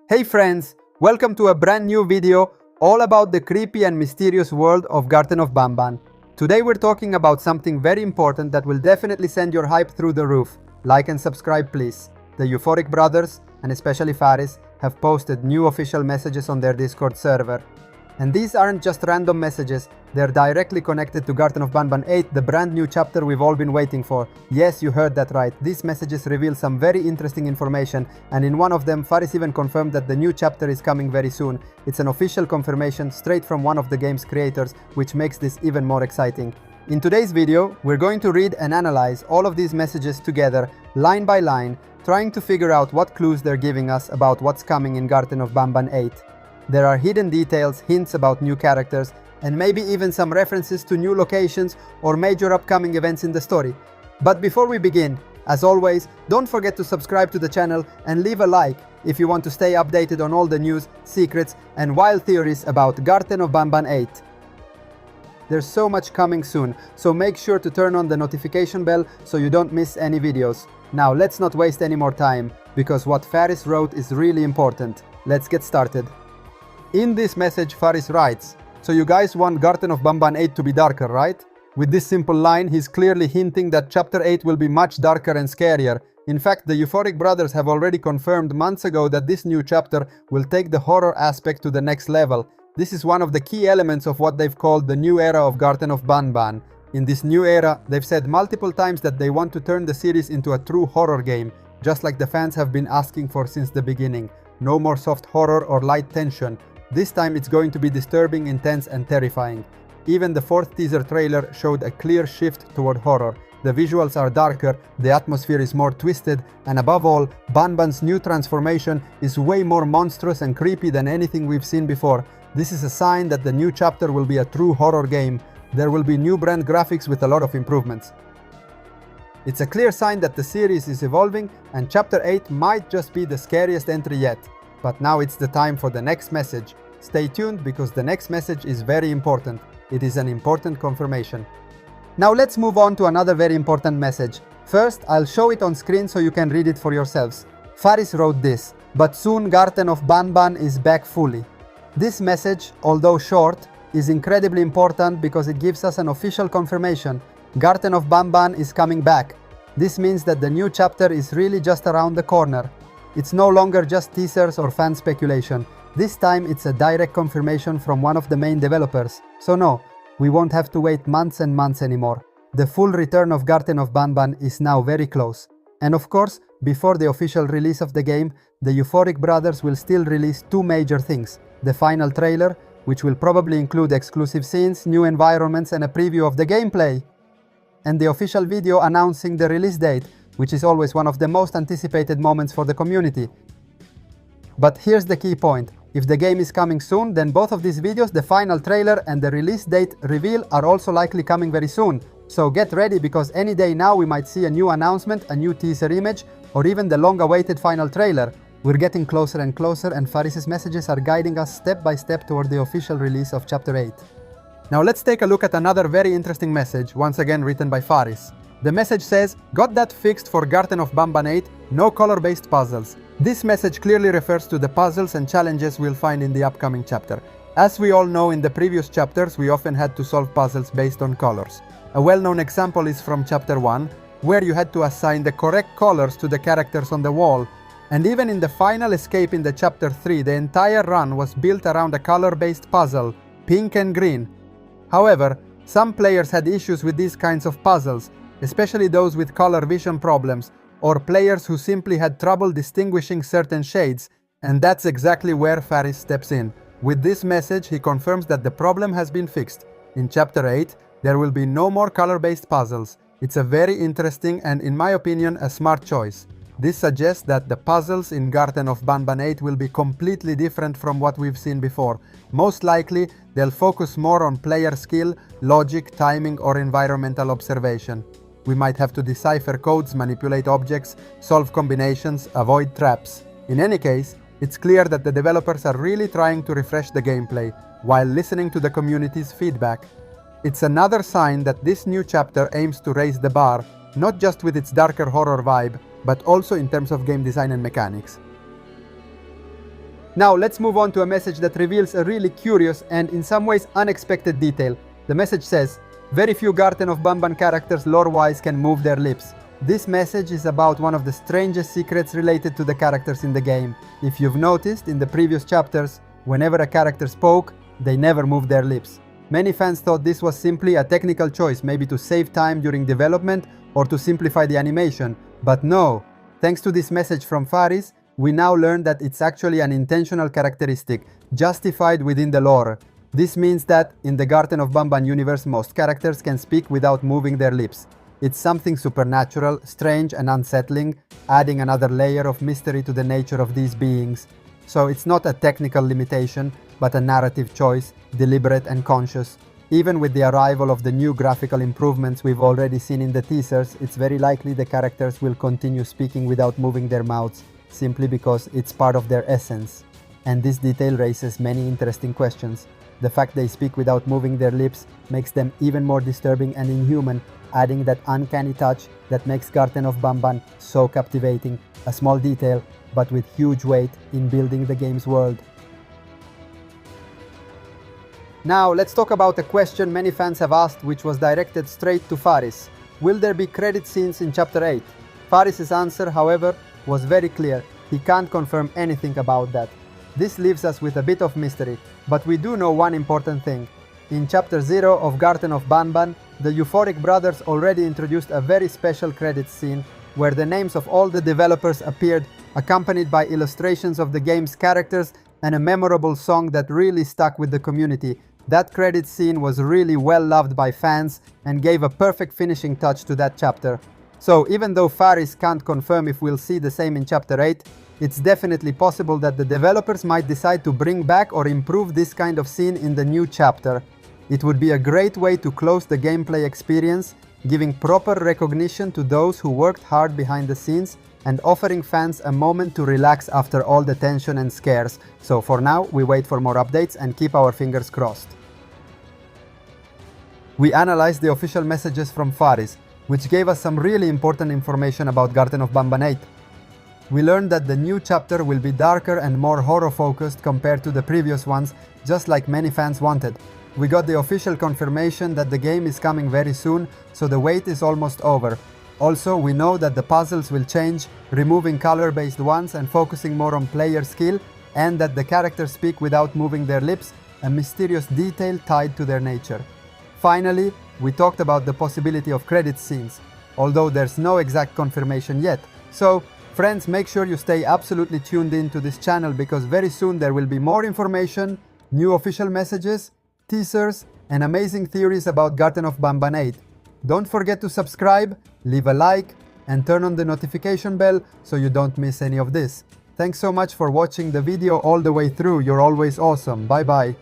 Hey friends, welcome to a brand new video all about the creepy and mysterious world of Garten of Banban. Today we're talking about something very important that will definitely send your hype through the roof. Like and subscribe please. The Euphoric brothers, and especially FARIS, have posted new official messages on their Discord server. And these aren't just random messages, they're directly connected to Garten of Banban 8, the brand new chapter we've all been waiting for. Yes, you heard that right, these messages reveal some very interesting information, and in one of them, FARIS even confirmed that the new chapter is coming very soon. It's an official confirmation straight from one of the game's creators, which makes this even more exciting. In today's video, we're going to read and analyze all of these messages together, line by line, trying to figure out what clues they're giving us about what's coming in Garten of Banban 8. There are hidden details, hints about new characters, and maybe even some references to new locations or major upcoming events in the story. But before we begin, as always, don't forget to subscribe to the channel and leave a like if you want to stay updated on all the news, secrets, and wild theories about Garten of Banban 8. There's so much coming soon, so make sure to turn on the notification bell so you don't miss any videos. Now let's not waste any more time, because what FARIS wrote is really important. Let's get started. In this message, FARIS writes, "So you guys want Garten of Banban 8 to be darker, right?" With this simple line, he's clearly hinting that Chapter 8 will be much darker and scarier. In fact, the Euphoric brothers have already confirmed months ago that this new chapter will take the horror aspect to the next level. This is one of the key elements of what they've called the new era of Garten of Banban. In this new era, they've said multiple times that they want to turn the series into a true horror game, just like the fans have been asking for since the beginning. No more soft horror or light tension. This time it's going to be disturbing, intense, and terrifying. Even the fourth teaser trailer showed a clear shift toward horror. The visuals are darker, the atmosphere is more twisted, and above all, Banban's new transformation is way more monstrous and creepy than anything we've seen before. This is a sign that the new chapter will be a true horror game. There will be new brand graphics with a lot of improvements. It's a clear sign that the series is evolving, and Chapter 8 might just be the scariest entry yet. But now it's the time for the next message. Stay tuned because the next message is very important. It is an important confirmation. Now let's move on to another very important message. First, I'll show it on screen so you can read it for yourselves. FARIS wrote this, "But soon Garten of Banban is back fully." This message, although short, is incredibly important because it gives us an official confirmation. Garten of Banban is coming back. This means that the new chapter is really just around the corner. It's no longer just teasers or fan speculation. This time it's a direct confirmation from one of the main developers. So no, we won't have to wait months and months anymore. The full return of Garten of Banban is now very close. And of course, before the official release of the game, the Euphoric brothers will still release two major things. The final trailer, which will probably include exclusive scenes, new environments, and a preview of the gameplay. And the official video announcing the release date, which is always one of the most anticipated moments for the community. But here's the key point. If the game is coming soon, then both of these videos, the final trailer and the release date reveal, are also likely coming very soon. So get ready, because any day now we might see a new announcement, a new teaser image, or even the long-awaited final trailer. We're getting closer and closer, and FARIS' messages are guiding us step by step toward the official release of Chapter 8. Now let's take a look at another very interesting message, once again written by FARIS. The message says, "Got that fixed for Garten of Banban 8, no color-based puzzles." This message clearly refers to the puzzles and challenges we'll find in the upcoming chapter. As we all know, in the previous chapters we often had to solve puzzles based on colors. A well-known example is from Chapter 1, where you had to assign the correct colors to the characters on the wall. And even in the final escape in the Chapter 3, the entire run was built around a color-based puzzle, pink and green. However, some players had issues with these kinds of puzzles, especially those with color vision problems, or players who simply had trouble distinguishing certain shades, and that's exactly where FARIS steps in. With this message, he confirms that the problem has been fixed. In Chapter 8, there will be no more color-based puzzles. It's a very interesting and, in my opinion, a smart choice. This suggests that the puzzles in Garten of Banban 8 will be completely different from what we've seen before. Most likely, they'll focus more on player skill, logic, timing, or environmental observation. We might have to decipher codes, manipulate objects, solve combinations, avoid traps. In any case, it's clear that the developers are really trying to refresh the gameplay, while listening to the community's feedback. It's another sign that this new chapter aims to raise the bar, not just with its darker horror vibe, but also in terms of game design and mechanics. Now let's move on to a message that reveals a really curious and in some ways unexpected detail. The message says, "Very few Garten of Banban characters lore-wise can move their lips." This message is about one of the strangest secrets related to the characters in the game. If you've noticed, in the previous chapters, whenever a character spoke, they never moved their lips. Many fans thought this was simply a technical choice, maybe to save time during development or to simplify the animation. But no, thanks to this message from FARIS, we now learn that it's actually an intentional characteristic, justified within the lore. This means that, in the Garten of Banban universe, most characters can speak without moving their lips. It's something supernatural, strange and unsettling, adding another layer of mystery to the nature of these beings. So it's not a technical limitation, but a narrative choice, deliberate and conscious. Even with the arrival of the new graphical improvements we've already seen in the teasers, it's very likely the characters will continue speaking without moving their mouths, simply because it's part of their essence. And this detail raises many interesting questions. The fact they speak without moving their lips makes them even more disturbing and inhuman, adding that uncanny touch that makes Garten of Banban so captivating. A small detail, but with huge weight in building the game's world. Now let's talk about a question many fans have asked, which was directed straight to FARIS. Will there be credit scenes in Chapter 8? FARIS' answer, however, was very clear. He can't confirm anything about that. This leaves us with a bit of mystery, but we do know one important thing. In Chapter 0 of Garten of Banban, the Euphoric brothers already introduced a very special credits scene where the names of all the developers appeared, accompanied by illustrations of the game's characters and a memorable song that really stuck with the community. That credits scene was really well loved by fans and gave a perfect finishing touch to that chapter. So even though FARIS can't confirm if we'll see the same in Chapter 8, it's definitely possible that the developers might decide to bring back or improve this kind of scene in the new chapter. It would be a great way to close the gameplay experience, giving proper recognition to those who worked hard behind the scenes and offering fans a moment to relax after all the tension and scares. So for now, we wait for more updates and keep our fingers crossed. We analyzed the official messages from FARIS, which gave us some really important information about Garten of Banban 8. We learned that the new chapter will be darker and more horror-focused compared to the previous ones, just like many fans wanted. We got the official confirmation that the game is coming very soon, so the wait is almost over. Also, we know that the puzzles will change, removing color-based ones and focusing more on player skill, and that the characters speak without moving their lips, a mysterious detail tied to their nature. Finally, we talked about the possibility of credit scenes, although there's no exact confirmation yet. So, friends, make sure you stay absolutely tuned in to this channel because very soon there will be more information, new official messages, teasers, and amazing theories about Garten of Banban 8. Don't forget to subscribe, leave a like, and turn on the notification bell so you don't miss any of this. Thanks so much for watching the video all the way through. You're always awesome. Bye bye.